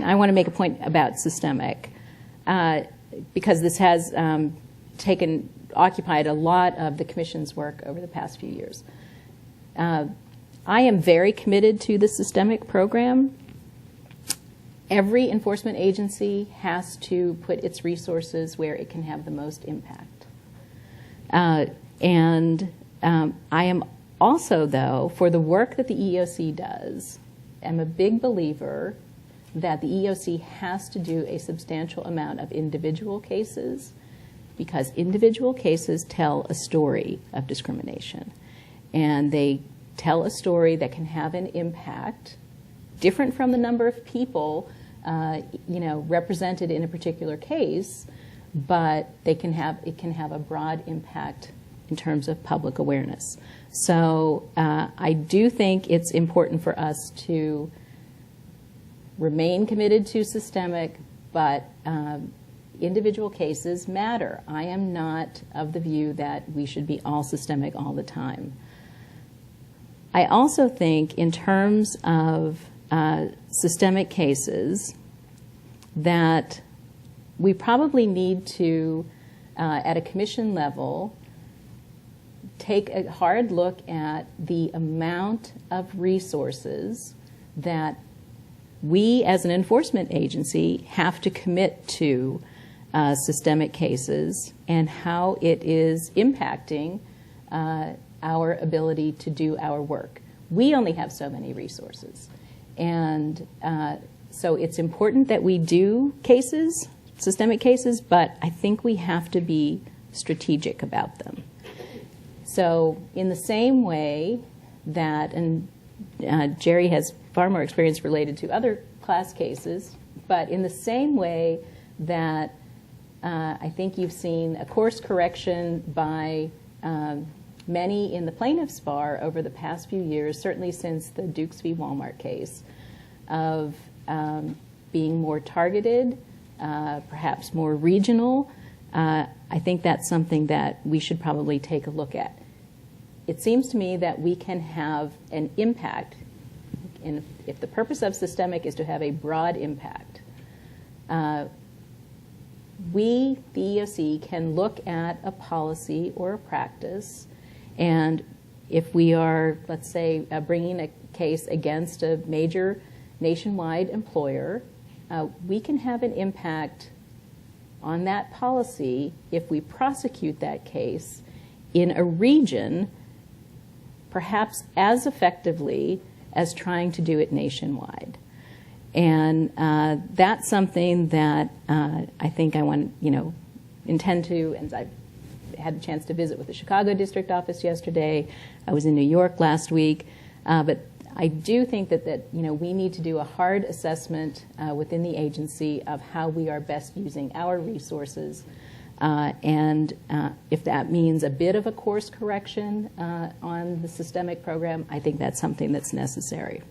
I want to make a point about systemic, because this has occupied a lot of the Commission's work over the past few years. I am very committed to the systemic program. Every enforcement agency has to put its resources where it can have the most impact. I am also, though, for the work that the EEOC does, am a big believer that the EEOC has to do a substantial amount of individual cases, because individual cases tell a story of discrimination. And they tell a story that can have an impact different from the number of people represented in a particular case, but it can have a broad impact in terms of public awareness. So I do think it's important for us to remain committed to systemic, but individual cases matter. I am not of the view that we should be all systemic all the time. I also think in terms of systemic cases that we probably need to, at a Commission level, take a hard look at the amount of resources that we as an enforcement agency have to commit to systemic cases and how it is impacting our ability to do our work. We only have so many resources. And so it's important that we do cases, systemic cases, but I think we have to be strategic about them. So in the same way that, and Jerry has far more experience related to other class cases, but in the same way that I think you've seen a course correction by many in the plaintiff's bar over the past few years, certainly since the Dukes v. Walmart case, of being more targeted, perhaps more regional. I think that's something that we should probably take a look at. It seems to me that we can have an impact, and if the purpose of systemic is to have a broad impact, we, the EEOC, can look at a policy or a practice, and if we are, let's say, bringing a case against a major nationwide employer, we can have an impact on that policy if we prosecute that case in a region perhaps as effectively as trying to do it nationwide. And that's something that I think I want, intend to, and I've had a chance to visit with the Chicago district office yesterday. I was in New York last week. But I do think that we need to do a hard assessment within the agency of how we are best using our resources. And if that means a bit of a course correction on the systemic program, I think that's something that's necessary.